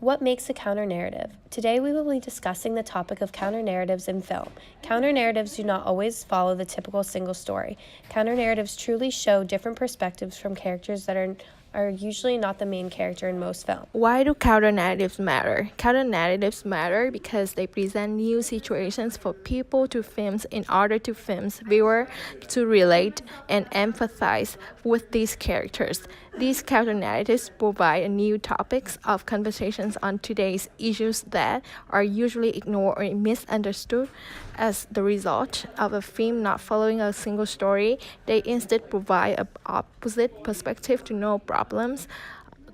What makes a counter-narrative? Today we will be discussing the topic of counter-narratives in film. Counter-narratives do not always follow the typical single story. Counter-narratives truly show different perspectives from characters that are usually not the main character in most films. Why do counter-narratives matter? Counter-narratives matter because they present new situations for people to films in order to films viewer to relate and empathize with these characters. These counter-narratives provide new topics of conversations on today's issues that are usually ignored or misunderstood. As the result of a film not following a single story, they instead provide an opposite perspective to no problems.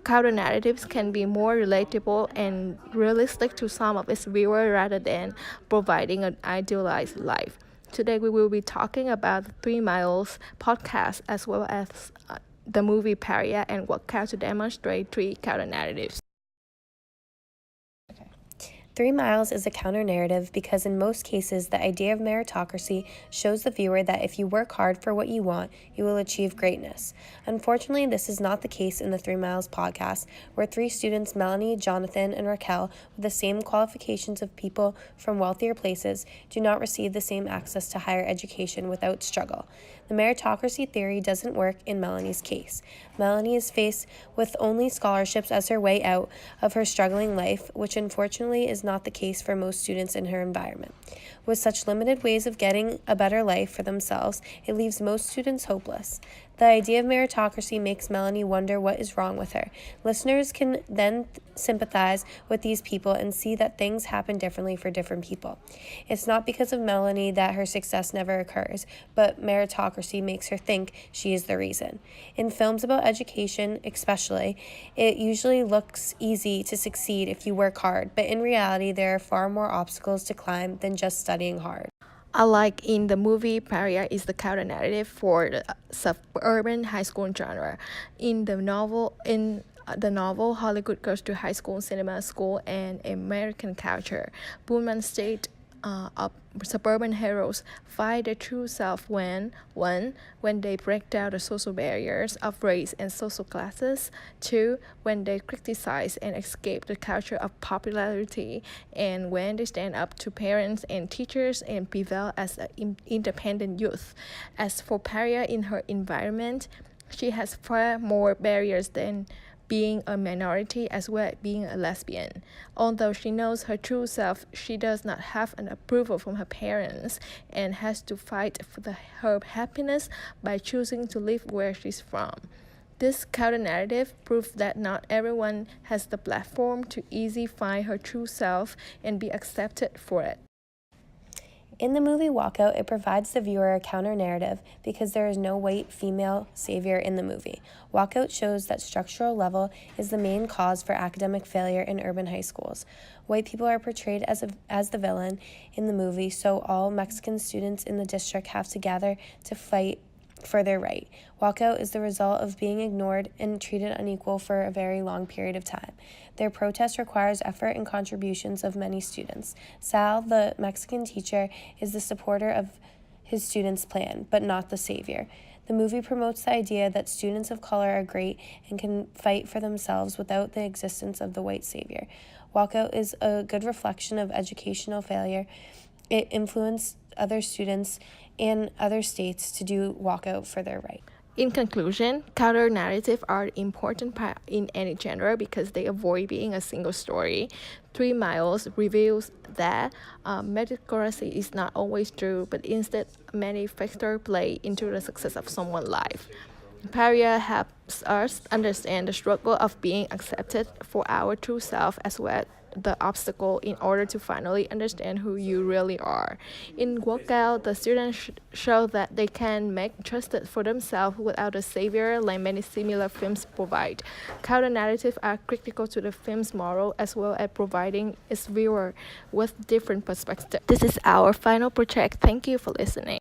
Counter-narratives can be more relatable and realistic to some of its viewers rather than providing an idealized life. Today we will be talking about the 3 Miles podcast as well as the movie Aria and work out to demonstrate 3 counter-narratives. 3 Miles is a counter-narrative because in most cases the idea of meritocracy shows the viewer that if you work hard for what you want, you will achieve greatness. Unfortunately, this is not the case in the 3 Miles podcast, where 3 students, Melanie, Jonathan, and Raquel, with the same qualifications of people from wealthier places, do not receive the same access to higher education without struggle. The meritocracy theory doesn't work in Melanie's case. Melanie is faced with only scholarships as her way out of her struggling life, which unfortunately is not the case for most students in her environment. With such limited ways of getting a better life for themselves, it leaves most students hopeless. The idea of meritocracy makes Melanie wonder what is wrong with her. Listeners can then sympathize with these people and see that things happen differently for different people. It's not because of Melanie that her success never occurs, but meritocracy makes her think she is the reason. In films about education, especially, it usually looks easy to succeed if you work hard, but in reality, there are far more obstacles to climb than just studying hard. Unlike in the movie, Aria is the counter-narrative for the suburban high school genre. In the novel, Hollywood Goes to High School, Cinema School, and American Culture, Pullman state of suburban heroes find their true self when they break down the social barriers of race and social classes, 2, when they criticize and escape the culture of popularity, and when they stand up to parents and teachers and prevail as an independent youth. As for Aria in her environment, she has far more barriers than being a minority as well as being a lesbian. Although she knows her true self, she does not have an approval from her parents and has to fight for her happiness by choosing to live where she's from. This counter-narrative proves that not everyone has the platform to easily find her true self and be accepted for it. In the movie Walkout, it provides the viewer a counter-narrative because there is no white female savior in the movie. Walkout shows that structural level is the main cause for academic failure in urban high schools. White people are portrayed as the villain in the movie, so all Mexican students in the district have to gather to fight for their right. Walkout is the result of being ignored and treated unequal for a very long period of time. Their protest requires effort and contributions of many students. Sal, the Mexican teacher, is the supporter of his students' plan, but not the savior. The movie promotes the idea that students of color are great and can fight for themselves without the existence of the white savior. Walkout is a good reflection of educational failure. It influenced other students in other states to do walkout for their right. In conclusion, counter-narratives are an important part in any genre because they avoid being a single story. 3 Miles reveals that meritocracy is not always true, but instead many factors play into the success of someone's life. Aria helps us understand the struggle of being accepted for our true self as well as the obstacle in order to finally understand who you really are. In Workout, the students show that they can make choices for themselves without a savior like many similar films provide. Counter-narratives are critical to the film's moral as well as providing its viewer with different perspectives. This is our final project. Thank you for listening.